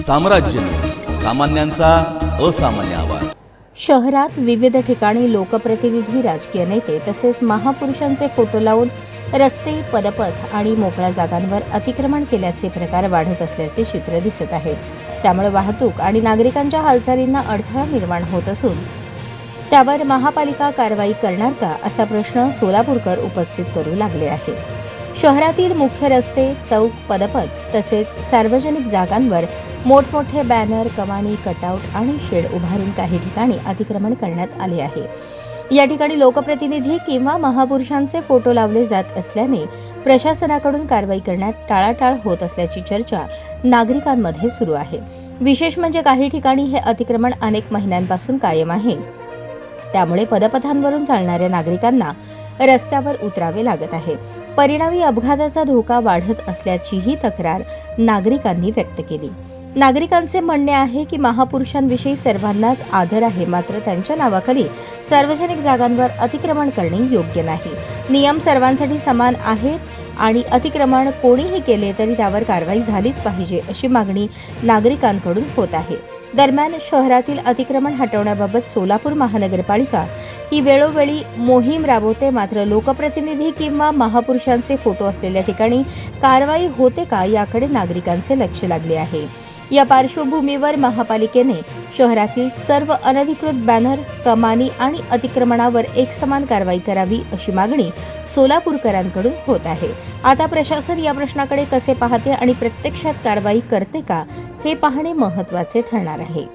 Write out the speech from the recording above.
साम्राज्य, सामान्यांचा असामान्य आवाज। शहरात विविध ठिकाणी लोकप्रतिनिधी, राजकीय नेते तसेच महापुरुषांचे फोटो लावून रस्ते, पदपथ आणि मोकळ्या जागांवर अतिक्रमण केल्याचे प्रकार वाढत असल्याचे चित्र दिसत आहे। त्यामुळे वाहतूक आणि नागरिकांच्या हालचालींना अडथळा निर्माण होत असून त्यावर महापालिका कारवाई करणार का असा प्रश्न सोलापूरकर उपस्थित करू लागले आहे। शहरातील मुख्य रस्ते, चौक, पदपथ तसेच सार्वजनिक जागांवर मोठमोठे बॅनर, कमानी, कटआउट आणि शेड उभारून काही ठिकाणी अतिक्रमण करण्यात आले आहे। या ठिकाणी लोकप्रतिनिधी किंवा महापुरुषांचे फोटो लावले जात असल्याने प्रशासनाकडून कारवाई करण्यात टाळाटाळ होत असल्याची चर्चा नागरिकांमध्ये सुरू आहे। विशेष म्हणजे काही ठिकाणी हे अतिक्रमण अनेक महिन्यांपासून कायम आहे। त्यामुळे पदपथांवरून चालणाऱ्या नागरिकांना रस्त्यावर उतरावे लागत आहे। परिणामी अपघाताचा धोका वाढत असल्याचीही तक्रार नागरिकांनी व्यक्त केली। नागरिकांचे म्हणणे आहे की महापुरुषांविषयी सर्वांनाच आदर आहे, मात्र त्यांच्या नावाखाली सार्वजनिक जागांवर अतिक्रमण करणे योग्य नाही। नियम सर्वांसाठी समान आहेत आणि अतिक्रमण कोणीही केले तरी त्यावर कारवाई झालीच पाहिजे अशी मागणी नागरिकांकडून होत आहे। दरम्यान शहरातील अतिक्रमण हटवण्याबाबत सोलापूर महानगरपालिका ही वेळोवेळी मोहीम राबवते, मात्र लोकप्रतिनिधी किंवा महापुरुषांचे फोटो असलेल्या ठिकाणी कारवाई होते का याकडे नागरिकांचे लक्ष लागले आहे। या पार्श्वभूमीवर महापालिकेने शहरातील सर्व अनधिकृत बॅनर, कमानी आणि अतिक्रमणावर एकसमान कारवाई करावी अशी मागणी सोलापूरकरांकडून होत आहे। आता प्रशासन या प्रश्नाकडे कसे पाहते आणि प्रत्यक्षात कारवाई करते का हे पाहणे महत्त्वाचे ठरणार आहे।